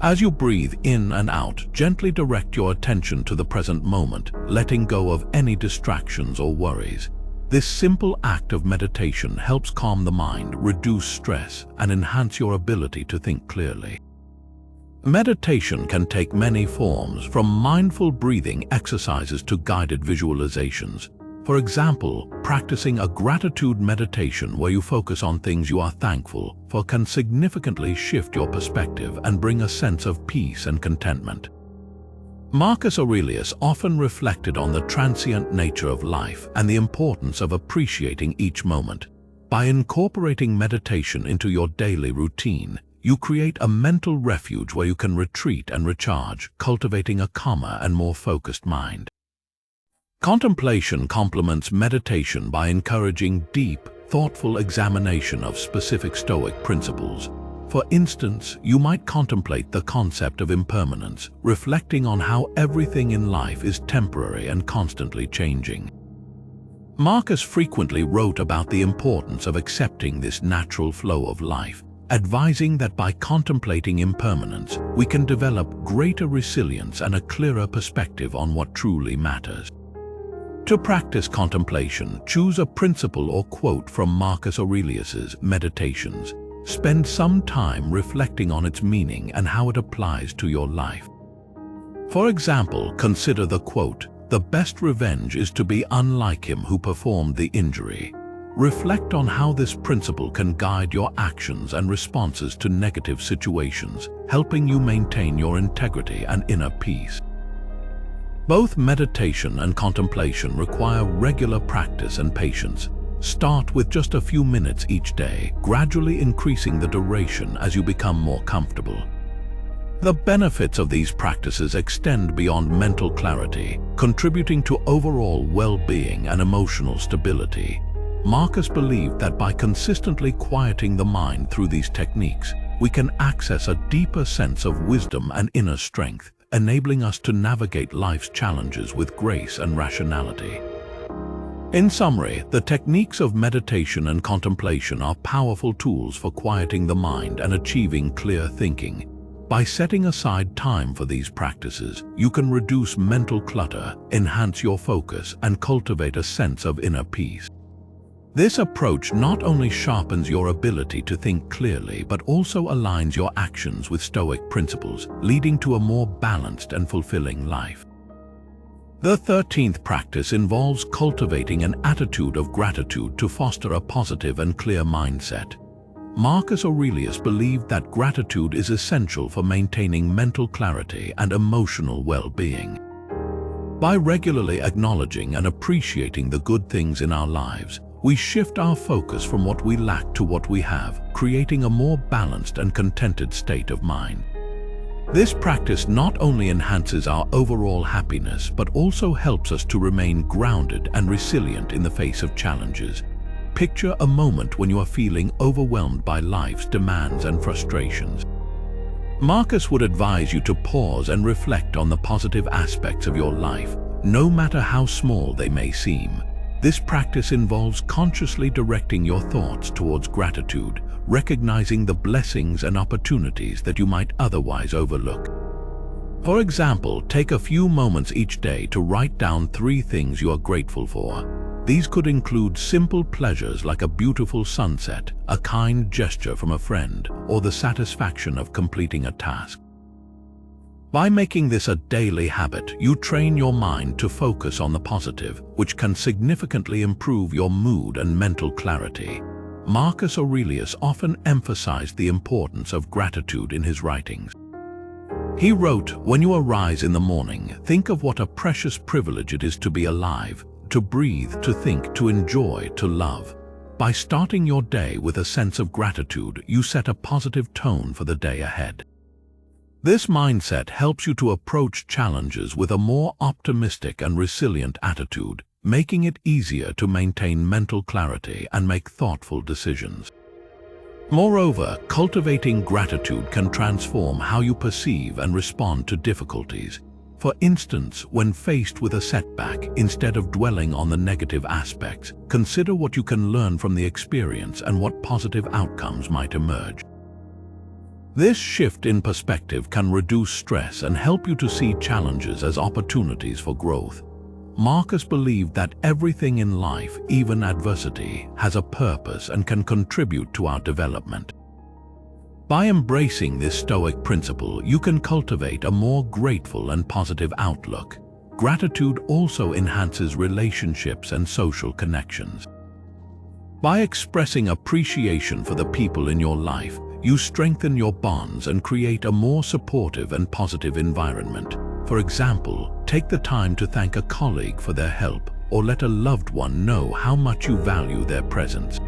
As you breathe in and out, gently direct your attention to the present moment, letting go of any distractions or worries. This simple act of meditation helps calm the mind, reduce stress, and enhance your ability to think clearly. Meditation can take many forms, from mindful breathing exercises to guided visualizations. For example, practicing a gratitude meditation where you focus on things you are thankful for can significantly shift your perspective and bring a sense of peace and contentment. Marcus Aurelius often reflected on the transient nature of life and the importance of appreciating each moment. By incorporating meditation into your daily routine, you create a mental refuge where you can retreat and recharge, cultivating a calmer and more focused mind. Contemplation complements meditation by encouraging deep, thoughtful examination of specific Stoic principles. For instance, you might contemplate the concept of impermanence, reflecting on how everything in life is temporary and constantly changing. Marcus frequently wrote about the importance of accepting this natural flow of life, advising that by contemplating impermanence, we can develop greater resilience and a clearer perspective on what truly matters. To practice contemplation, choose a principle or quote from Marcus Aurelius's Meditations. Spend some time reflecting on its meaning and how it applies to your life. For example, consider the quote, "The best revenge is to be unlike him who performed the injury." Reflect on how this principle can guide your actions and responses to negative situations, helping you maintain your integrity and inner peace. Both meditation and contemplation require regular practice and patience. Start with just a few minutes each day, gradually increasing the duration as you become more comfortable. The benefits of these practices extend beyond mental clarity, contributing to overall well-being and emotional stability. Marcus believed that by consistently quieting the mind through these techniques, we can access a deeper sense of wisdom and inner strength, enabling us to navigate life's challenges with grace and rationality. In summary, the techniques of meditation and contemplation are powerful tools for quieting the mind and achieving clear thinking. By setting aside time for these practices, you can reduce mental clutter, enhance your focus, and cultivate a sense of inner peace. This approach not only sharpens your ability to think clearly, but also aligns your actions with Stoic principles, leading to a more balanced and fulfilling life. The 13th practice involves cultivating an attitude of gratitude to foster a positive and clear mindset. Marcus Aurelius believed that gratitude is essential for maintaining mental clarity and emotional well-being. By regularly acknowledging and appreciating the good things in our lives, we shift our focus from what we lack to what we have, creating a more balanced and contented state of mind. This practice not only enhances our overall happiness, but also helps us to remain grounded and resilient in the face of challenges. Picture a moment when you are feeling overwhelmed by life's demands and frustrations. Marcus would advise you to pause and reflect on the positive aspects of your life, no matter how small they may seem. This practice involves consciously directing your thoughts towards gratitude, recognizing the blessings and opportunities that you might otherwise overlook. For example, take a few moments each day to write down 3 things you are grateful for. These could include simple pleasures like a beautiful sunset, a kind gesture from a friend, or the satisfaction of completing a task. By making this a daily habit, you train your mind to focus on the positive, which can significantly improve your mood and mental clarity. Marcus Aurelius often emphasized the importance of gratitude in his writings. He wrote, "When you arise in the morning, think of what a precious privilege it is to be alive, to breathe, to think, to enjoy, to love." By starting your day with a sense of gratitude, you set a positive tone for the day ahead. This mindset helps you to approach challenges with a more optimistic and resilient attitude, making it easier to maintain mental clarity and make thoughtful decisions. Moreover, cultivating gratitude can transform how you perceive and respond to difficulties. For instance, when faced with a setback, instead of dwelling on the negative aspects, consider what you can learn from the experience and what positive outcomes might emerge. This shift in perspective can reduce stress and help you to see challenges as opportunities for growth. Marcus believed that everything in life, even adversity, has a purpose and can contribute to our development. By embracing this Stoic principle, you can cultivate a more grateful and positive outlook. Gratitude also enhances relationships and social connections. By expressing appreciation for the people in your life, you strengthen your bonds and create a more supportive and positive environment. For example, take the time to thank a colleague for their help, or let a loved one know how much you value their presence.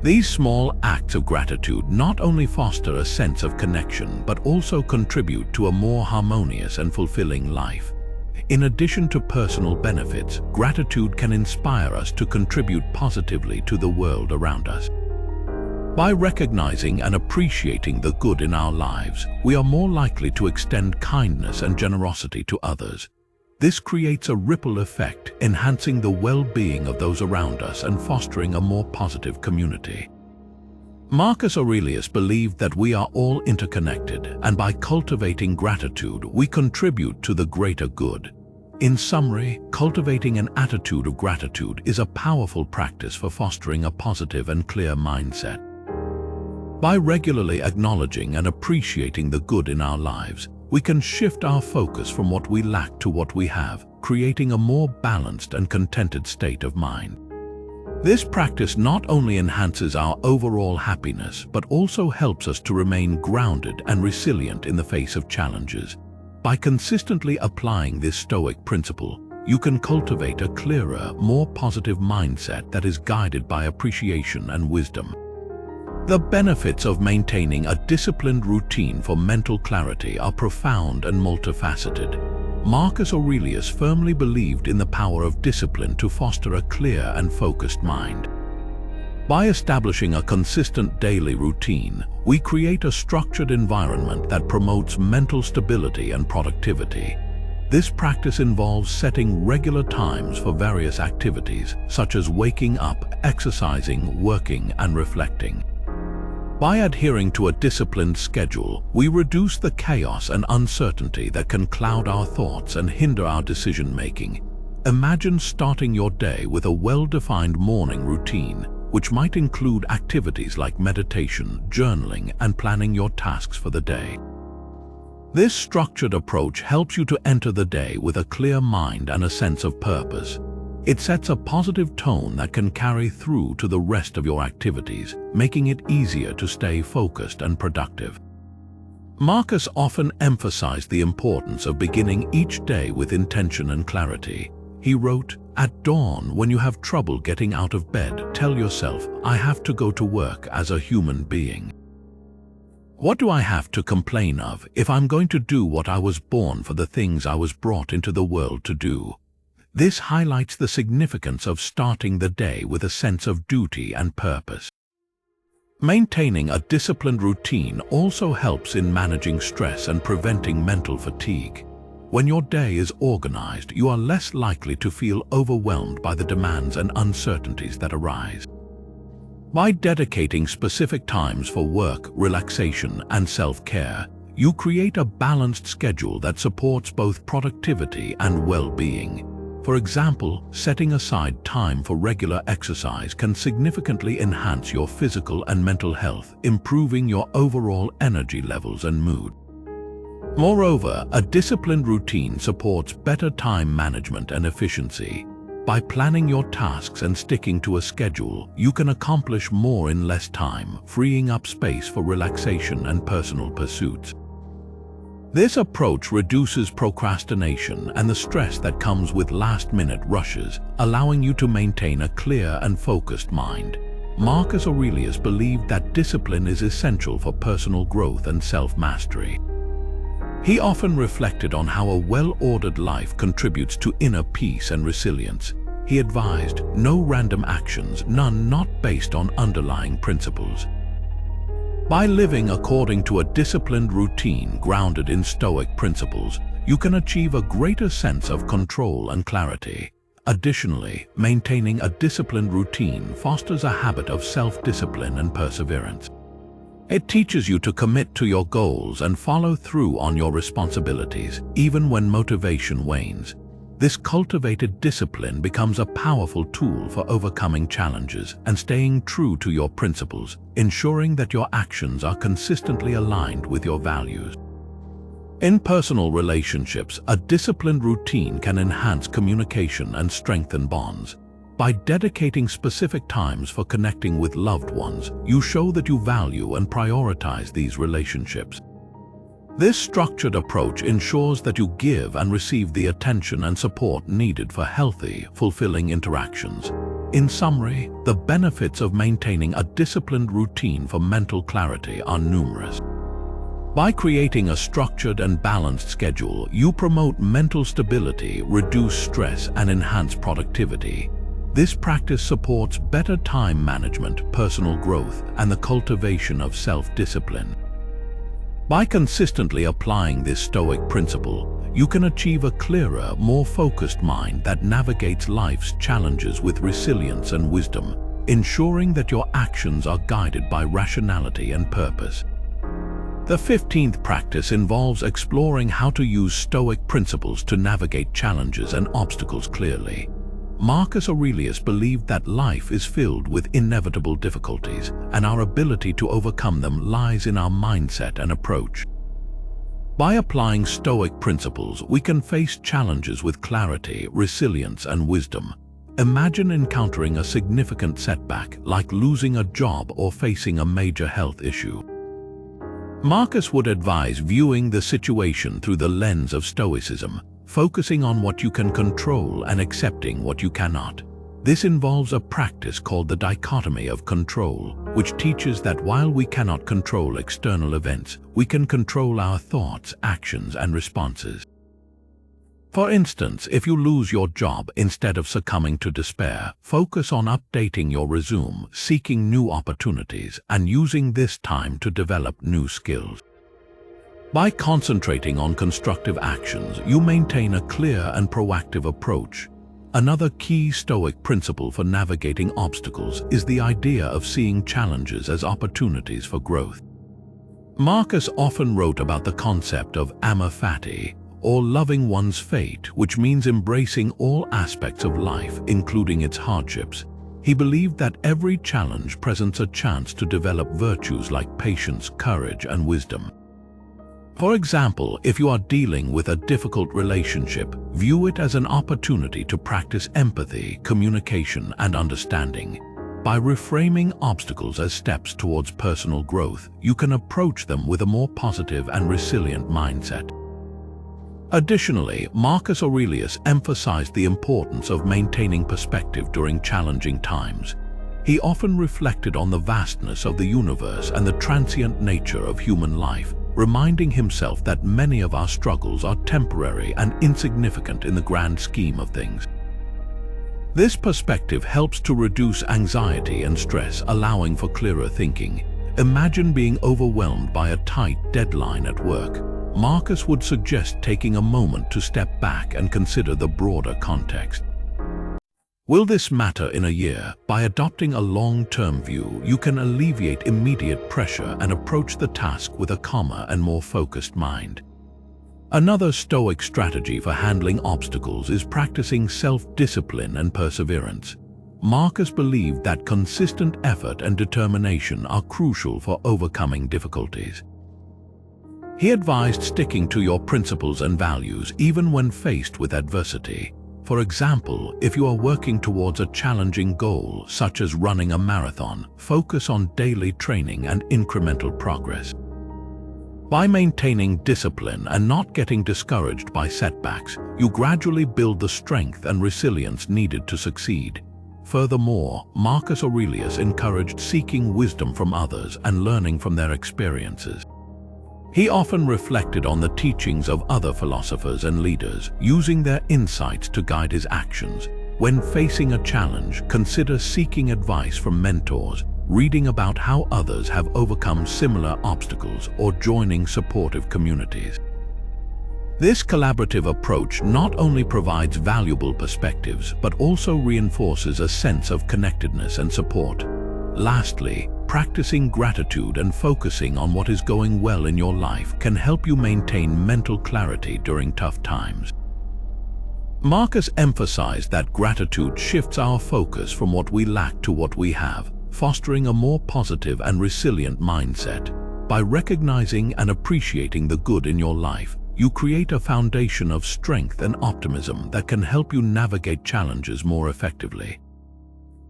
These small acts of gratitude not only foster a sense of connection, but also contribute to a more harmonious and fulfilling life. In addition to personal benefits, gratitude can inspire us to contribute positively to the world around us. By recognizing and appreciating the good in our lives, we are more likely to extend kindness and generosity to others. This creates a ripple effect, enhancing the well-being of those around us and fostering a more positive community. Marcus Aurelius believed that we are all interconnected, and by cultivating gratitude, we contribute to the greater good. In summary, cultivating an attitude of gratitude is a powerful practice for fostering a positive and clear mindset. By regularly acknowledging and appreciating the good in our lives, we can shift our focus from what we lack to what we have, creating a more balanced and contented state of mind. This practice not only enhances our overall happiness, but also helps us to remain grounded and resilient in the face of challenges. By consistently applying this Stoic principle, you can cultivate a clearer, more positive mindset that is guided by appreciation and wisdom. The benefits of maintaining a disciplined routine for mental clarity are profound and multifaceted. Marcus Aurelius firmly believed in the power of discipline to foster a clear and focused mind. By establishing a consistent daily routine, we create a structured environment that promotes mental stability and productivity. This practice involves setting regular times for various activities, such as waking up, exercising, working, and reflecting. By adhering to a disciplined schedule, we reduce the chaos and uncertainty that can cloud our thoughts and hinder our decision-making. Imagine starting your day with a well-defined morning routine, which might include activities like meditation, journaling, and planning your tasks for the day. This structured approach helps you to enter the day with a clear mind and a sense of purpose. It sets a positive tone that can carry through to the rest of your activities, making it easier to stay focused and productive. Marcus often emphasized the importance of beginning each day with intention and clarity. He wrote, "At dawn, when you have trouble getting out of bed, tell yourself, I have to go to work as a human being. What do I have to complain of if I'm going to do what I was born for, the things I was brought into the world to do?" This highlights the significance of starting the day with a sense of duty and purpose. Maintaining a disciplined routine also helps in managing stress and preventing mental fatigue. When your day is organized, you are less likely to feel overwhelmed by the demands and uncertainties that arise. By dedicating specific times for work, relaxation, and self-care, you create a balanced schedule that supports both productivity and well-being. For example, setting aside time for regular exercise can significantly enhance your physical and mental health, improving your overall energy levels and mood. Moreover, a disciplined routine supports better time management and efficiency. By planning your tasks and sticking to a schedule, you can accomplish more in less time, freeing up space for relaxation and personal pursuits. This approach reduces procrastination and the stress that comes with last-minute rushes, allowing you to maintain a clear and focused mind. Marcus Aurelius believed that discipline is essential for personal growth and self-mastery. He often reflected on how a well-ordered life contributes to inner peace and resilience. He advised, "No random actions, none not based on underlying principles." By living according to a disciplined routine grounded in Stoic principles, you can achieve a greater sense of control and clarity. Additionally, maintaining a disciplined routine fosters a habit of self-discipline and perseverance. It teaches you to commit to your goals and follow through on your responsibilities, even when motivation wanes. This cultivated discipline becomes a powerful tool for overcoming challenges and staying true to your principles, ensuring that your actions are consistently aligned with your values. In personal relationships, a disciplined routine can enhance communication and strengthen bonds. By dedicating specific times for connecting with loved ones, you show that you value and prioritize these relationships. This structured approach ensures that you give and receive the attention and support needed for healthy, fulfilling interactions. In summary, the benefits of maintaining a disciplined routine for mental clarity are numerous. By creating a structured and balanced schedule, you promote mental stability, reduce stress, and enhance productivity. This practice supports better time management, personal growth, and the cultivation of self-discipline. By consistently applying this Stoic principle, you can achieve a clearer, more focused mind that navigates life's challenges with resilience and wisdom, ensuring that your actions are guided by rationality and purpose. The 15th practice involves exploring how to use Stoic principles to navigate challenges and obstacles clearly. Marcus Aurelius believed that life is filled with inevitable difficulties, and our ability to overcome them lies in our mindset and approach. By applying Stoic principles, we can face challenges with clarity, resilience, and wisdom. Imagine encountering a significant setback, like losing a job or facing a major health issue. Marcus would advise viewing the situation through the lens of Stoicism, focusing on what you can control and accepting what you cannot. This involves a practice called the dichotomy of control, which teaches that while we cannot control external events, we can control our thoughts, actions, and responses. For instance, if you lose your job, instead of succumbing to despair, focus on updating your resume, seeking new opportunities, and using this time to develop new skills. By concentrating on constructive actions, you maintain a clear and proactive approach. Another key Stoic principle for navigating obstacles is the idea of seeing challenges as opportunities for growth. Marcus often wrote about the concept of amor fati, or loving one's fate, which means embracing all aspects of life, including its hardships. He believed that every challenge presents a chance to develop virtues like patience, courage, and wisdom. For example, if you are dealing with a difficult relationship, view it as an opportunity to practice empathy, communication, and understanding. By reframing obstacles as steps towards personal growth, you can approach them with a more positive and resilient mindset. Additionally, Marcus Aurelius emphasized the importance of maintaining perspective during challenging times. He often reflected on the vastness of the universe and the transient nature of human life, reminding himself that many of our struggles are temporary and insignificant in the grand scheme of things. This perspective helps to reduce anxiety and stress, allowing for clearer thinking. Imagine being overwhelmed by a tight deadline at work. Marcus would suggest taking a moment to step back and consider the broader context. Will this matter in a year? By adopting a long-term view, you can alleviate immediate pressure and approach the task with a calmer and more focused mind. Another Stoic strategy for handling obstacles is practicing self-discipline and perseverance. Marcus believed that consistent effort and determination are crucial for overcoming difficulties. He advised sticking to your principles and values even when faced with adversity. For example, if you are working towards a challenging goal, such as running a marathon, focus on daily training and incremental progress. By maintaining discipline and not getting discouraged by setbacks, you gradually build the strength and resilience needed to succeed. Furthermore, Marcus Aurelius encouraged seeking wisdom from others and learning from their experiences. He often reflected on the teachings of other philosophers and leaders, using their insights to guide his actions. When facing a challenge, consider seeking advice from mentors, reading about how others have overcome similar obstacles, or joining supportive communities. This collaborative approach not only provides valuable perspectives, but also reinforces a sense of connectedness and support. Lastly, practicing gratitude and focusing on what is going well in your life can help you maintain mental clarity during tough times. Marcus emphasized that gratitude shifts our focus from what we lack to what we have, fostering a more positive and resilient mindset. By recognizing and appreciating the good in your life, you create a foundation of strength and optimism that can help you navigate challenges more effectively.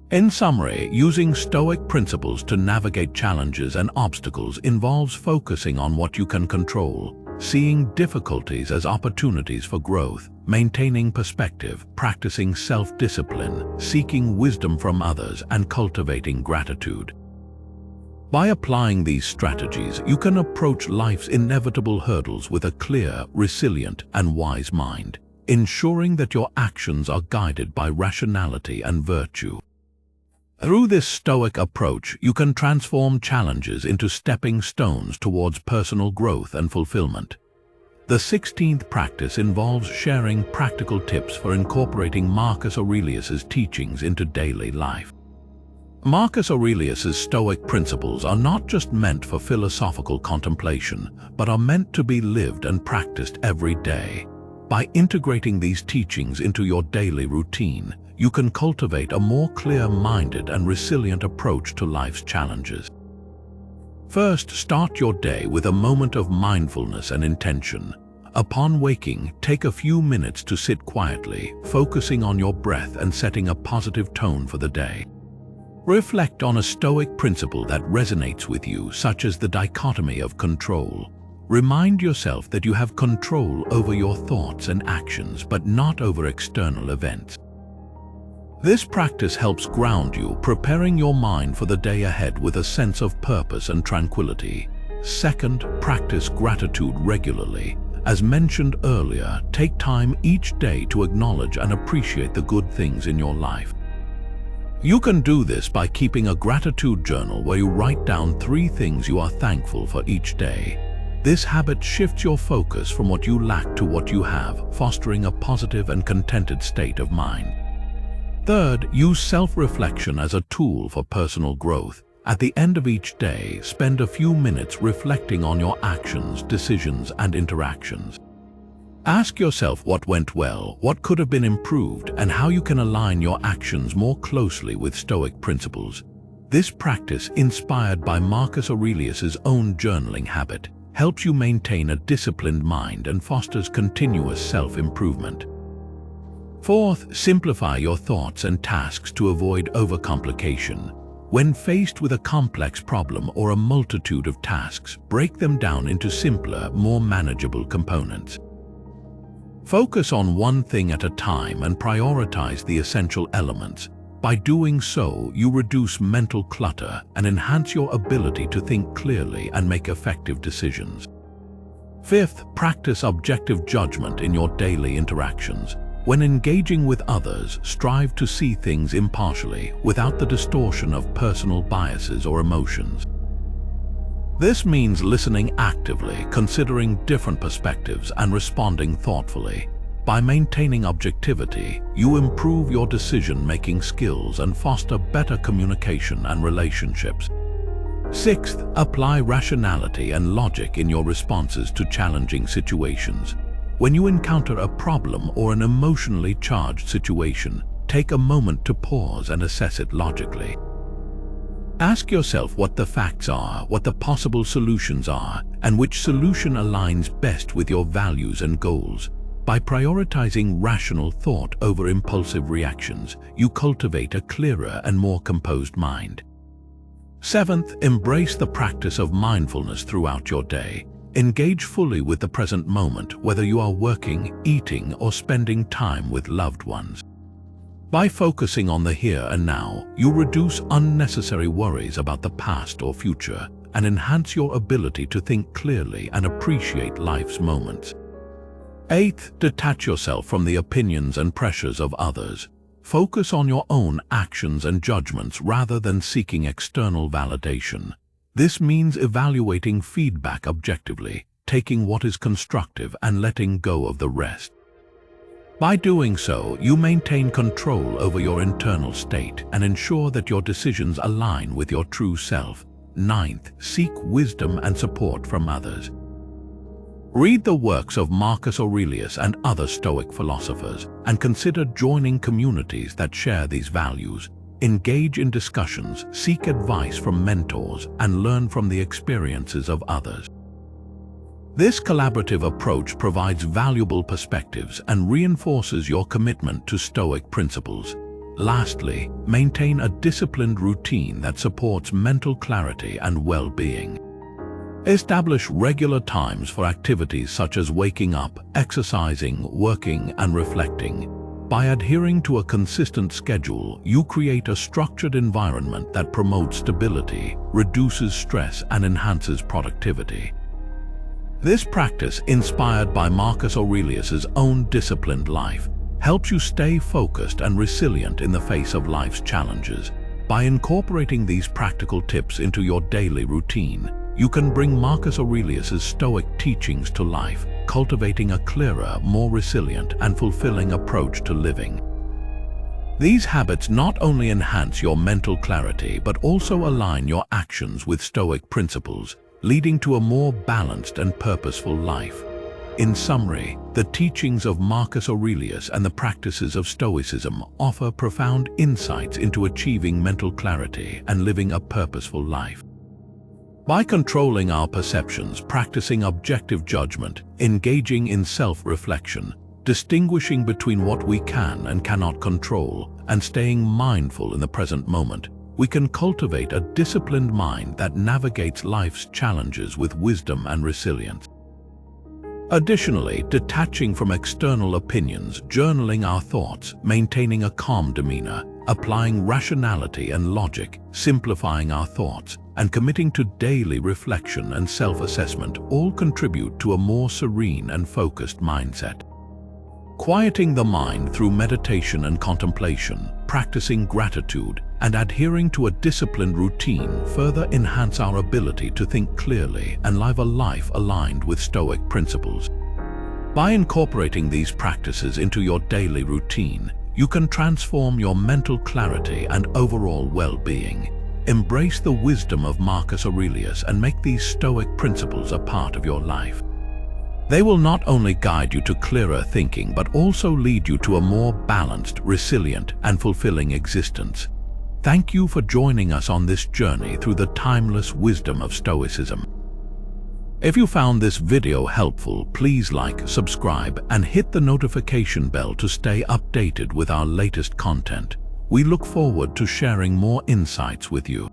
In summary, using Stoic principles to navigate challenges and obstacles involves focusing on what you can control, seeing difficulties as opportunities for growth, maintaining perspective, practicing self-discipline, seeking wisdom from others, and cultivating gratitude. By applying these strategies, you can approach life's inevitable hurdles with a clear, resilient, and wise mind, ensuring that your actions are guided by rationality and virtue. Through this Stoic approach, you can transform challenges into stepping stones towards personal growth and fulfillment. The 16th practice involves sharing practical tips for incorporating Marcus Aurelius's teachings into daily life. Marcus Aurelius's Stoic principles are not just meant for philosophical contemplation, but are meant to be lived and practiced every day. By integrating these teachings into your daily routine, you can cultivate a more clear-minded and resilient approach to life's challenges. First, start your day with a moment of mindfulness and intention. Upon waking, take a few minutes to sit quietly, focusing on your breath and setting a positive tone for the day. Reflect on a Stoic principle that resonates with you, such as the dichotomy of control. Remind yourself that you have control over your thoughts and actions, but not over external events. This practice helps ground you, preparing your mind for the day ahead with a sense of purpose and tranquility. Second, practice gratitude regularly. As mentioned earlier, take time each day to acknowledge and appreciate the good things in your life. You can do this by keeping a gratitude journal where you write down 3 things you are thankful for each day. This habit shifts your focus from what you lack to what you have, fostering a positive and contented state of mind. Third, use self-reflection as a tool for personal growth. At the end of each day, spend a few minutes reflecting on your actions, decisions, and interactions. Ask yourself what went well, what could have been improved, and how you can align your actions more closely with Stoic principles. This practice, inspired by Marcus Aurelius's own journaling habit, helps you maintain a disciplined mind and fosters continuous self-improvement. Fourth, simplify your thoughts and tasks to avoid overcomplication. When faced with a complex problem or a multitude of tasks, break them down into simpler, more manageable components. Focus on one thing at a time and prioritize the essential elements. By doing so, you reduce mental clutter and enhance your ability to think clearly and make effective decisions. Fifth, practice objective judgment in your daily interactions. When engaging with others, strive to see things impartially, without the distortion of personal biases or emotions. This means listening actively, considering different perspectives, and responding thoughtfully. By maintaining objectivity, you improve your decision-making skills and foster better communication and relationships. Sixth, apply rationality and logic in your responses to challenging situations. When you encounter a problem or an emotionally charged situation, take a moment to pause and assess it logically. Ask yourself what the facts are, what the possible solutions are, and which solution aligns best with your values and goals. By prioritizing rational thought over impulsive reactions, you cultivate a clearer and more composed mind. Seventh, embrace the practice of mindfulness throughout your day. Engage fully with the present moment, whether you are working, eating, or spending time with loved ones. By focusing on the here and now, you reduce unnecessary worries about the past or future and enhance your ability to think clearly and appreciate life's moments. Eighth, detach yourself from the opinions and pressures of others. Focus on your own actions and judgments rather than seeking external validation. This means evaluating feedback objectively, taking what is constructive and letting go of the rest. By doing so, you maintain control over your internal state and ensure that your decisions align with your true self. Ninth, seek wisdom and support from others. Read the works of Marcus Aurelius and other Stoic philosophers, and consider joining communities that share these values. Engage in discussions, seek advice from mentors, and learn from the experiences of others. This collaborative approach provides valuable perspectives and reinforces your commitment to Stoic principles. Lastly, maintain a disciplined routine that supports mental clarity and well-being. Establish regular times for activities such as waking up, exercising, working, and reflecting. By adhering to a consistent schedule, you create a structured environment that promotes stability, reduces stress, and enhances productivity. This practice, inspired by Marcus Aurelius's own disciplined life, helps you stay focused and resilient in the face of life's challenges. By incorporating these practical tips into your daily routine, you can bring Marcus Aurelius's Stoic teachings to life, cultivating a clearer, more resilient, and fulfilling approach to living. These habits not only enhance your mental clarity but also align your actions with Stoic principles, leading to a more balanced and purposeful life. In summary, the teachings of Marcus Aurelius and the practices of Stoicism offer profound insights into achieving mental clarity and living a purposeful life. By controlling our perceptions, practicing objective judgment, engaging in self-reflection, distinguishing between what we can and cannot control, and staying mindful in the present moment, we can cultivate a disciplined mind that navigates life's challenges with wisdom and resilience. Additionally, detaching from external opinions, journaling our thoughts, maintaining a calm demeanor, applying rationality and logic, simplifying our thoughts, and committing to daily reflection and self-assessment all contribute to a more serene and focused mindset. Quieting the mind through meditation and contemplation, practicing gratitude, and adhering to a disciplined routine further enhance our ability to think clearly and live a life aligned with Stoic principles. By incorporating these practices into your daily routine, you can transform your mental clarity and overall well-being. Embrace the wisdom of Marcus Aurelius and make these Stoic principles a part of your life. They will not only guide you to clearer thinking but also lead you to a more balanced, resilient, and fulfilling existence. Thank you for joining us on this journey through the timeless wisdom of Stoicism. If you found this video helpful, please like, subscribe, and hit the notification bell to stay updated with our latest content. We look forward to sharing more insights with you.